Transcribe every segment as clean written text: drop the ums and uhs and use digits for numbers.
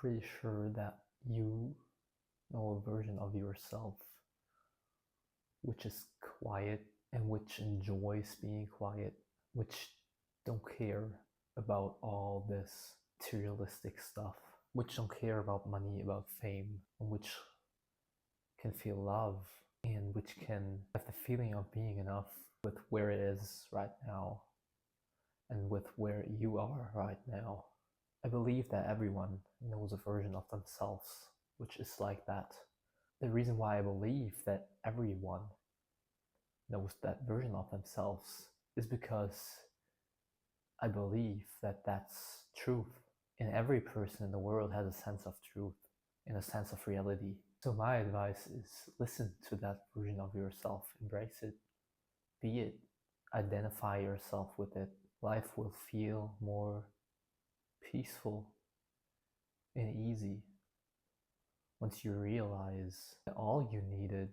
pretty sure that you know a version of yourself which is quiet and which enjoys being quiet, which don't care about all this materialistic stuff, which don't care about money, about fame, and which can feel love and which can have the feeling of being enough with where it is right now and with where you are right now. I believe that everyone knows a version of themselves which is like that. The reason why I believe that everyone knows that version of themselves is because I believe that that's truth. And every person in the world has a sense of truth and a sense of reality. So my advice is listen to that version of yourself, embrace it, be it, identify yourself with it. Life will feel more peaceful and easy once you realize that all you needed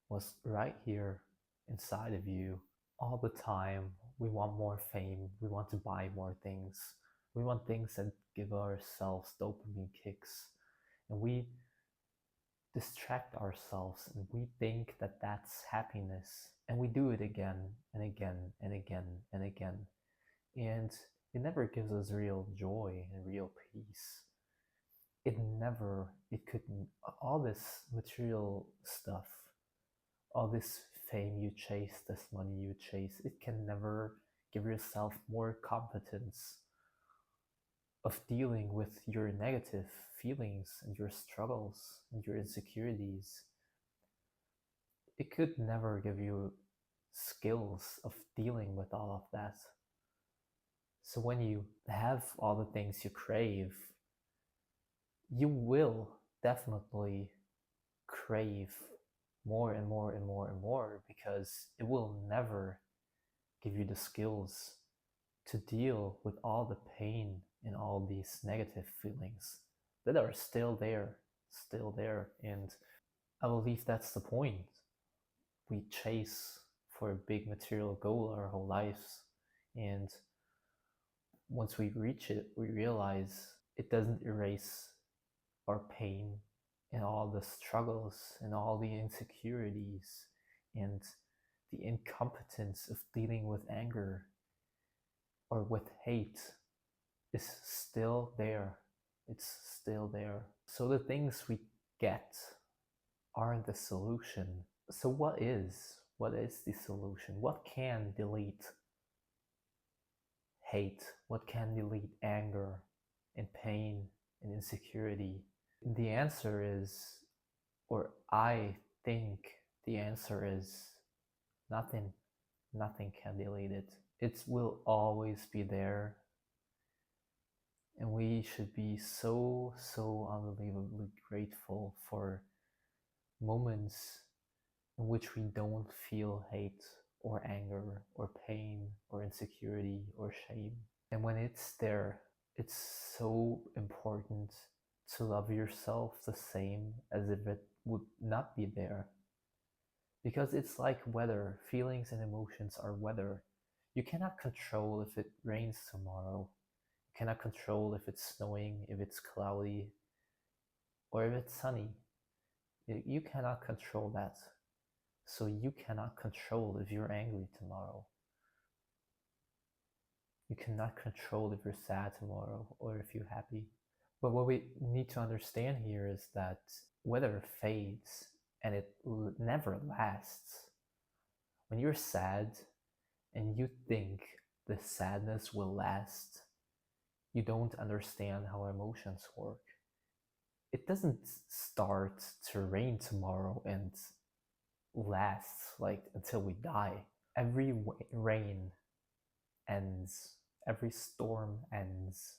was right here inside of you. All the time we want more fame, we want to buy more things, we want things that give ourselves dopamine kicks, and we distract ourselves and we think that that's happiness, and we do it again and again and again and again, and it never gives us real joy and real peace. It couldn't, all this material stuff, all this fame you chase, this money you chase, it can never give yourself more competence of dealing with your negative feelings and your struggles and your insecurities. It could never give you skills of dealing with all of that. So when you have all the things you crave, you will definitely crave more and more and more and more, because it will never give you the skills to deal with all the pain and all these negative feelings that are still there, still there. And I believe that's the point. We chase for a big material goal our whole lives, and once we reach it, we realize it doesn't erase our pain and all the struggles and all the insecurities and the incompetence of dealing with anger or with hate is still there. It's still there. So the things we get aren't the solution. So what is? What is the solution? What can delete hate? What can delete anger and pain and insecurity? The answer is, or I think the answer is, nothing. Nothing can delete it. It will always be there. And we should be so, so unbelievably grateful for moments in which we don't feel hate or anger or pain or insecurity or shame. And when it's there, it's so important to love yourself the same as if it would not be there. Because it's like weather. Feelings and emotions are weather. You cannot control if it rains tomorrow. You cannot control if it's snowing, if it's cloudy, or if it's sunny. You cannot control that. So you cannot control if you're angry tomorrow. You cannot control if you're sad tomorrow or if you're happy. But what we need to understand here is that weather fades and it never lasts. When you're sad and you think the sadness will last, you don't understand how emotions work. It doesn't start to rain tomorrow and last like until we die. Every rain ends, every storm ends,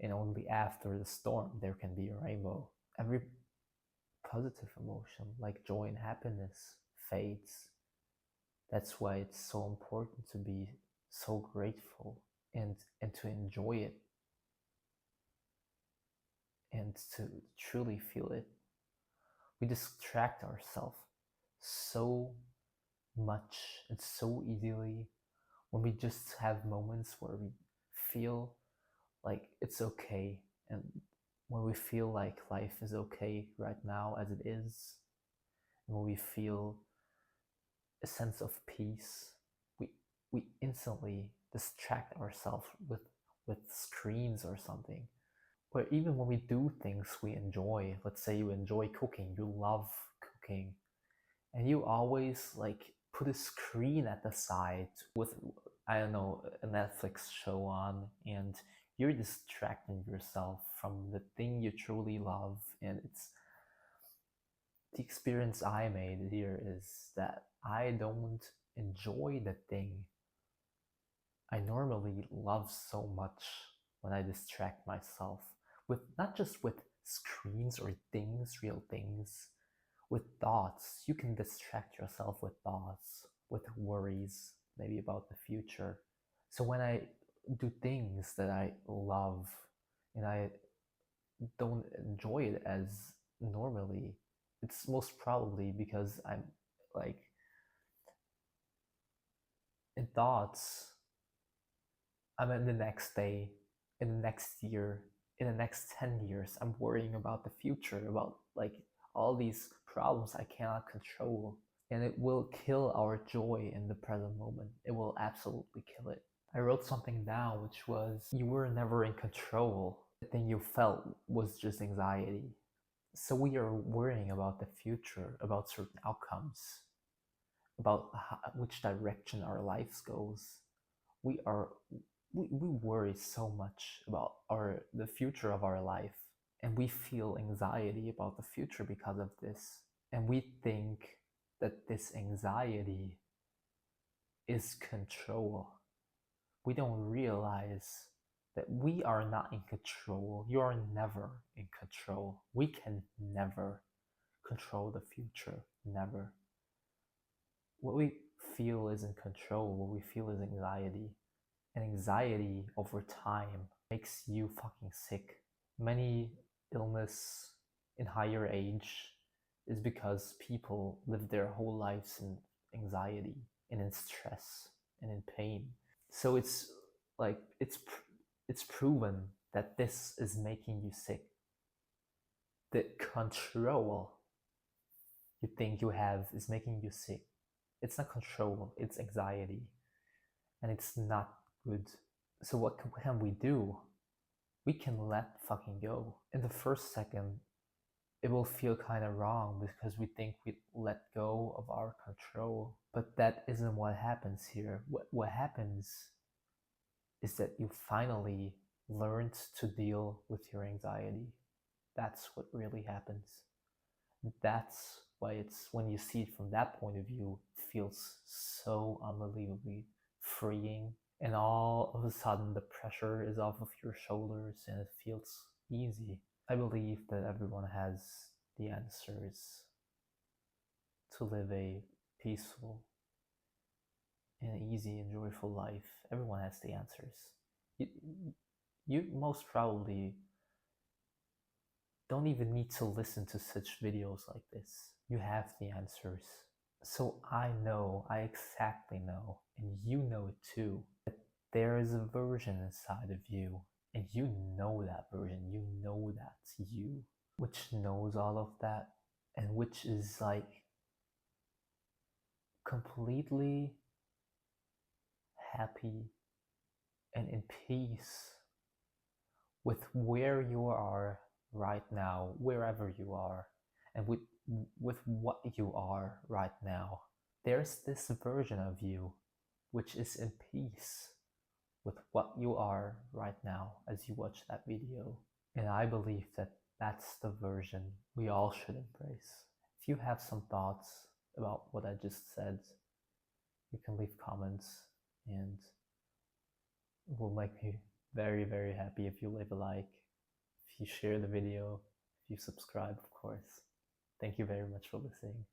and only after the storm there can be a rainbow. Every positive emotion like joy and happiness fades. That's why it's so important to be so grateful and to enjoy it and to truly feel it. We distract ourselves so much and so easily when we just have moments where we feel like it's okay, and when when we feel like life is okay right now as it is, and when we feel a sense of peace, we we instantly distract ourselves with screens or something. Or even when we do things we enjoy, let's say you enjoy cooking, you love cooking, and you always like put a screen at the side with, I don't know, a Netflix show on, and you're distracting yourself from the thing you truly love. And it's the experience I made here is that I don't enjoy the thing I normally love so much when I distract myself with, not just with screens or things, real things, with thoughts. You can distract yourself with thoughts, with worries, maybe about the future. So when I do things that I love and I don't enjoy it as normally, it's most probably because I'm like in thoughts. I'm in the next day, in the next year, in the next 10 years. I'm worrying about the future, about like all these problems I cannot control. And it will kill our joy in the present moment. It will absolutely kill it. I wrote something down which was, you were never in control. The thing you felt was just anxiety. So we are worrying about the future, about certain outcomes, about which direction our lives goes. We are we worry so much about the future of our life, and we feel anxiety about the future because of this, and we think that this anxiety is control. We don't realize that we are not in control. You are never in control. We can never control the future. Never. What we feel is in control. What we feel is anxiety. And anxiety over time makes you fucking sick. Many illness in higher age is because people live their whole lives in anxiety and in stress and in pain. So it's like it's proven that this is making you sick. The control you think you have is making you sick. It's not control, it's anxiety. And it's not good. So what can we do? We can let fucking go. In the first second, it will feel kind of wrong because we think we let go of our control. But that isn't what happens here. What happens is that you finally learned to deal with your anxiety. That's what really happens. That's why it's, when you see it from that point of view, it feels so unbelievably freeing, and all of a sudden the pressure is off of your shoulders and it feels easy. I believe that everyone has the answers to live a peaceful and easy and joyful life. Everyone has the answers. You most probably don't even need to listen to such videos like this. You have the answers. So I know, I exactly know, and you know it too, that there is a version inside of you, and you know that version, you know that's you, which knows all of that, and which is like completely happy and in peace with where you are right now, wherever you are, and with what you are right now. There's this version of you which is in peace with what you are right now as you watch that video. And I believe that that's the version we all should embrace. If you have some thoughts about what I just said, you can leave comments, and it will make me very, very happy if you leave a like, if you share the video, if you subscribe, of course. Thank you very much for listening.